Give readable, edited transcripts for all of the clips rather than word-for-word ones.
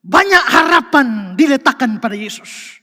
Banyak harapan diletakkan pada Yesus.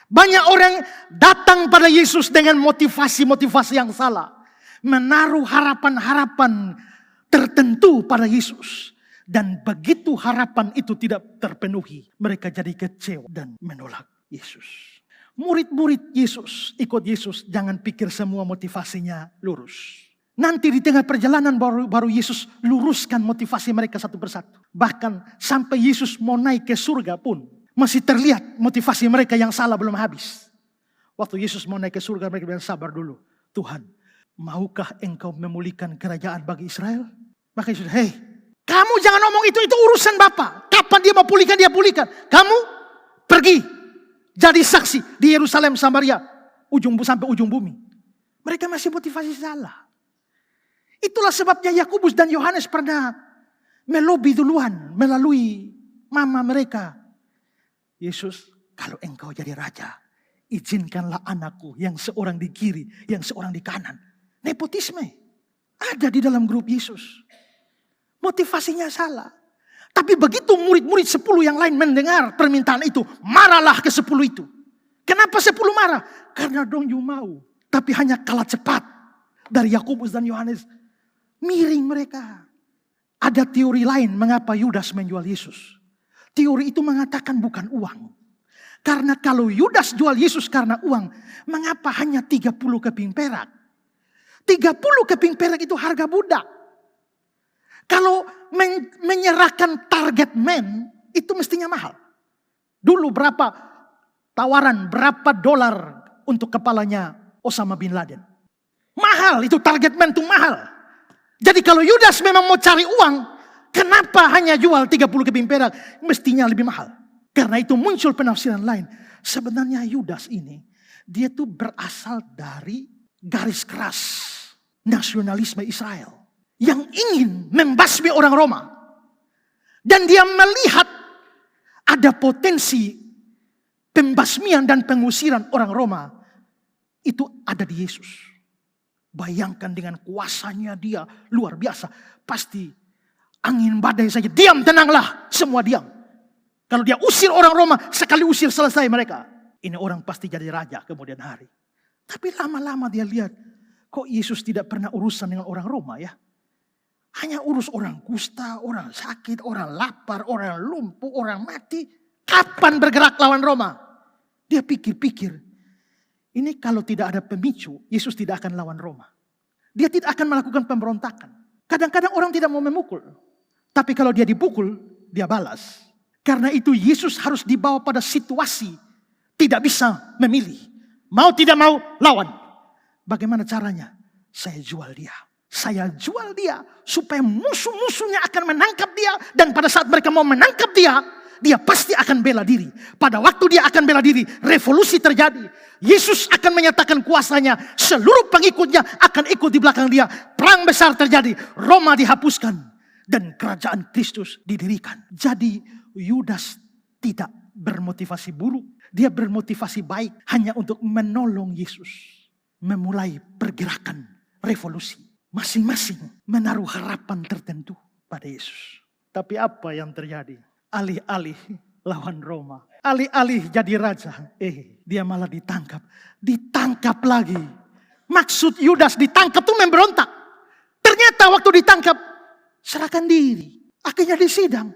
Banyak orang datang pada Yesus dengan motivasi-motivasi yang salah. Menaruh harapan-harapan tertentu pada Yesus. Dan begitu harapan itu tidak terpenuhi, mereka jadi kecewa dan menolak Yesus. Murid-murid Yesus, ikut Yesus, jangan pikir semua motivasinya lurus. Nanti di tengah perjalanan baru Yesus luruskan motivasi mereka satu persatu. Bahkan sampai Yesus mau naik ke surga pun masih terlihat motivasi mereka yang salah belum habis. Waktu Yesus mau naik ke surga, mereka bilang, sabar dulu. Tuhan, maukah engkau memulihkan kerajaan bagi Israel? Maka Yesus, hei, kamu jangan ngomong itu urusan Bapa. Kapan dia mau pulihkan, dia pulihkan. Kamu pergi jadi saksi di Yerusalem, Samaria, sampai ujung bumi. Mereka masih motivasi salah. Itulah sebabnya Yakobus dan Yohanes pernah melobi duluan melalui mama mereka. Yesus, kalau engkau jadi raja, izinkanlah anakku yang seorang di kiri, yang seorang di kanan. Nepotisme ada di dalam grup Yesus. Motivasinya salah. Tapi begitu murid-murid 10 yang lain mendengar permintaan itu, marahlah ke 10 itu. Kenapa 10 marah? Karena dong you mau. Tapi hanya kalah cepat dari Yakobus dan Yohanes. Miring mereka. Ada teori lain mengapa Yudas menjual Yesus. Teori itu mengatakan bukan uang. Karena kalau Yudas jual Yesus karena uang, mengapa hanya 30 keping perak? 30 keping perak itu harga budak. Kalau menyerahkan target man, itu mestinya mahal. Dulu berapa tawaran, berapa dolar untuk kepalanya Osama bin Laden? Mahal, itu target man itu mahal. Jadi kalau Yudas memang mau cari uang, kenapa hanya jual 30 keping perak? Mestinya lebih mahal. Karena itu muncul penafsiran lain. Sebenarnya Yudas ini, dia tuh berasal dari garis keras nasionalisme Israel. Yang ingin membasmi orang Roma. Dan dia melihat ada potensi pembasmian dan pengusiran orang Roma. Itu ada di Yesus. Bayangkan dengan kuasanya dia luar biasa. Pasti angin badai saja. Diam, tenanglah. Semua diam. Kalau dia usir orang Roma, sekali usir selesai mereka. Ini orang pasti jadi raja kemudian hari. Tapi lama-lama dia lihat, kok Yesus tidak pernah urusan dengan orang Roma ya. Hanya urus orang kusta, orang sakit, orang lapar, orang lumpuh, orang mati. Kapan bergerak lawan Roma? Dia pikir-pikir. Ini kalau tidak ada pemicu, Yesus tidak akan lawan Roma. Dia tidak akan melakukan pemberontakan. Kadang-kadang orang tidak mau memukul. Tapi kalau dia dipukul, dia balas. Karena itu Yesus harus dibawa pada situasi. Tidak bisa memilih. Mau tidak mau, lawan. Bagaimana caranya? Saya jual dia. Saya jual dia supaya musuh-musuhnya akan menangkap dia. Dan pada saat mereka mau menangkap dia, dia pasti akan bela diri. Pada waktu dia akan bela diri, revolusi terjadi. Yesus akan menyatakan kuasanya. Seluruh pengikutnya akan ikut di belakang dia. Perang besar terjadi. Roma dihapuskan. Dan kerajaan Kristus didirikan. Jadi Yudas tidak bermotivasi buruk. Dia bermotivasi baik hanya untuk menolong Yesus. Memulai pergerakan revolusi. Masing-masing menaruh harapan tertentu pada Yesus. Tapi apa yang terjadi? Alih-alih lawan Roma. Alih-alih jadi raja. Dia malah ditangkap. Ditangkap lagi. Maksud Yudas ditangkap itu memberontak. Ternyata waktu ditangkap, serahkan diri. Akhirnya disidang.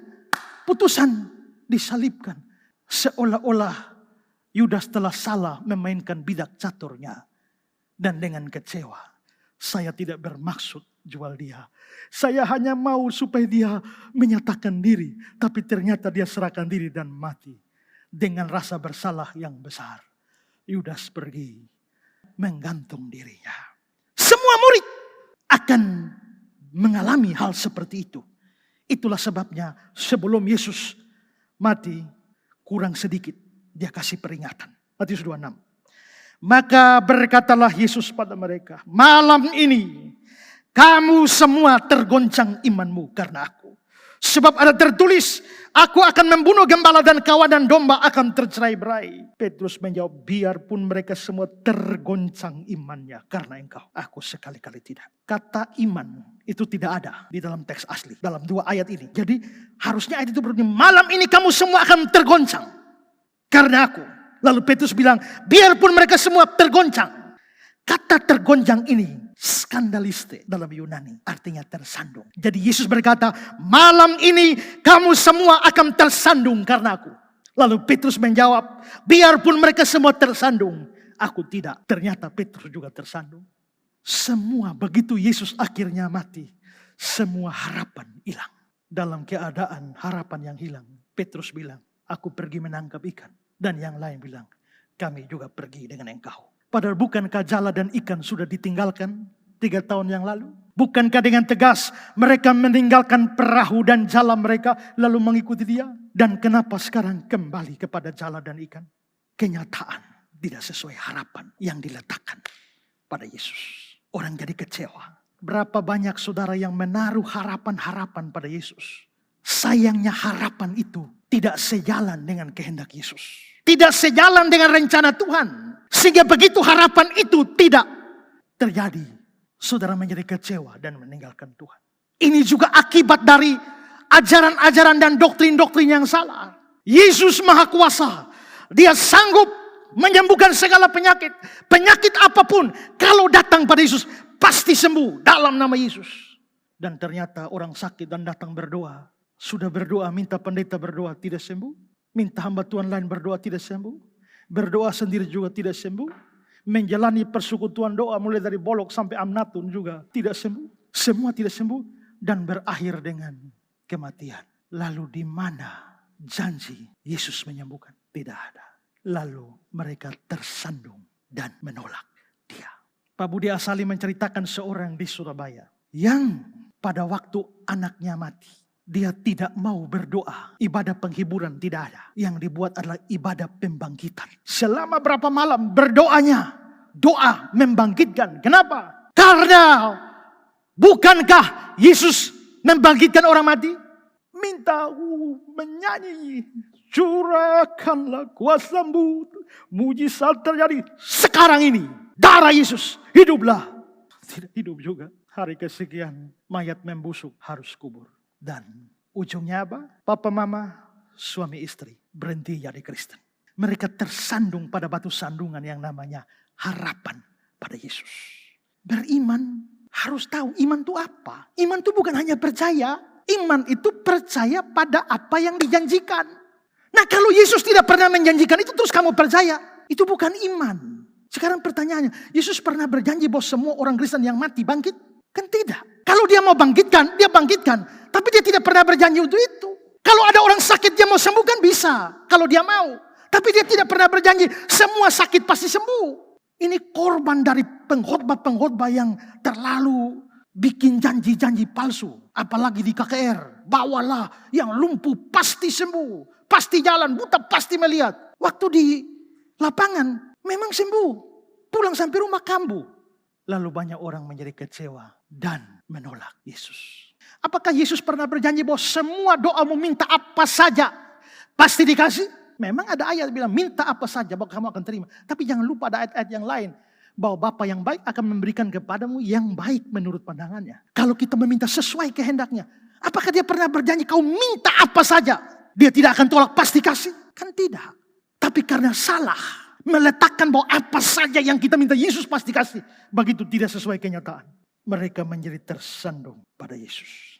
Putusan disalibkan. Seolah-olah Yudas telah salah memainkan bidak caturnya. Dan dengan kecewa. Saya tidak bermaksud jual dia. Saya hanya mau supaya dia menyatakan diri. Tapi ternyata dia serahkan diri dan mati. Dengan rasa bersalah yang besar. Yudas pergi menggantung dirinya. Semua murid akan mengalami hal seperti itu. Itulah sebabnya sebelum Yesus mati kurang sedikit dia kasih peringatan. Matius 26. Maka berkatalah Yesus pada mereka, malam ini kamu semua tergoncang imanmu karena aku. Sebab ada tertulis, aku akan membunuh gembala dan kawanan domba akan tercerai-berai. Petrus menjawab, biarpun mereka semua tergoncang imannya karena engkau. Aku sekali-kali tidak. Kata iman itu tidak ada di dalam teks asli. Dalam 2 ayat ini. Jadi harusnya ayat itu berbunyi, malam ini kamu semua akan tergoncang karena aku. Lalu Petrus bilang, biarpun mereka semua tergoncang. Kata tergoncang ini skandaliste dalam Yunani, artinya tersandung. Jadi Yesus berkata, malam ini kamu semua akan tersandung karena aku. Lalu Petrus menjawab, biarpun mereka semua tersandung, aku tidak. Ternyata Petrus juga tersandung. Semua begitu Yesus akhirnya mati, semua harapan hilang. Dalam keadaan harapan yang hilang, Petrus bilang, aku pergi menangkap ikan. Dan yang lain bilang, kami juga pergi dengan engkau. Padahal bukankah jala dan ikan sudah ditinggalkan 3 tahun yang lalu? Bukankah dengan tegas mereka meninggalkan perahu dan jala mereka lalu mengikuti dia? Dan kenapa sekarang kembali kepada jala dan ikan? Kenyataan tidak sesuai harapan yang diletakkan pada Yesus. Orang jadi kecewa. Berapa banyak saudara yang menaruh harapan-harapan pada Yesus. Sayangnya harapan itu tidak sejalan dengan kehendak Yesus. Tidak sejalan dengan rencana Tuhan. Sehingga begitu harapan itu tidak terjadi, saudara menjadi kecewa dan meninggalkan Tuhan. Ini juga akibat dari ajaran-ajaran dan doktrin-doktrin yang salah. Yesus Maha Kuasa. Dia sanggup menyembuhkan segala penyakit. Penyakit apapun, kalau datang pada Yesus, pasti sembuh dalam nama Yesus. Dan ternyata orang sakit dan datang berdoa. Sudah berdoa, minta pendeta berdoa, tidak sembuh. Minta hamba Tuhan lain berdoa, tidak sembuh. Berdoa sendiri juga tidak sembuh. Menjalani persekutuan doa mulai dari Bolok sampai Amnatun juga tidak sembuh. Semua tidak sembuh dan berakhir dengan kematian. Lalu di mana janji Yesus menyembuhkan? Tidak ada. Lalu mereka tersandung dan menolak dia. Pak Budi Asali menceritakan seorang di Surabaya yang pada waktu anaknya mati, dia tidak mau berdoa. Ibadah penghiburan tidak ada. Yang dibuat adalah ibadah pembangkitan. Selama berapa malam berdoanya. Doa membangkitkan. Kenapa? Karena bukankah Yesus membangkitkan orang mati? Minta menyanyi. Curahkanlah kuasa-Mu. Mujizat terjadi sekarang ini. Darah Yesus hiduplah. Tidak hidup juga. Hari kesekian mayat membusuk harus kubur. Dan ujungnya apa? Papa mama, suami istri berhenti jadi Kristen. Mereka tersandung pada batu sandungan yang namanya harapan pada Yesus. Beriman harus tahu iman itu apa. Iman itu bukan hanya percaya. Iman itu percaya pada apa yang dijanjikan. Nah kalau Yesus tidak pernah menjanjikan itu terus kamu percaya. Itu bukan iman. Sekarang pertanyaannya, Yesus pernah berjanji bahwa semua orang Kristen yang mati bangkit? Kan tidak. Kalau dia mau bangkitkan, dia bangkitkan. Tapi dia tidak pernah berjanji untuk itu. Kalau ada orang sakit dia mau sembuhkan bisa. Kalau dia mau. Tapi dia tidak pernah berjanji semua sakit pasti sembuh. Ini korban dari pengkhotbah-pengkhotbah yang terlalu bikin janji-janji palsu. Apalagi di KKR. Bawalah yang lumpuh pasti sembuh. Pasti jalan, buta pasti melihat. Waktu di lapangan memang sembuh. Pulang sampai rumah kambuh. Lalu banyak orang menjadi kecewa dan menolak Yesus. Apakah Yesus pernah berjanji bahwa semua doamu minta apa saja pasti dikasih? Memang ada ayat bilang minta apa saja bahwa kamu akan terima. Tapi jangan lupa ada ayat-ayat yang lain. Bahwa Bapa yang baik akan memberikan kepadamu yang baik menurut pandangannya. Kalau kita meminta sesuai kehendaknya. Apakah dia pernah berjanji kau minta apa saja? Dia tidak akan tolak pasti kasih? Kan tidak. Tapi karena salah. Meletakkan bahwa apa saja yang kita minta Yesus pasti kasih. Begitu tidak sesuai kenyataan. Mereka menjadi tersandung pada Yesus.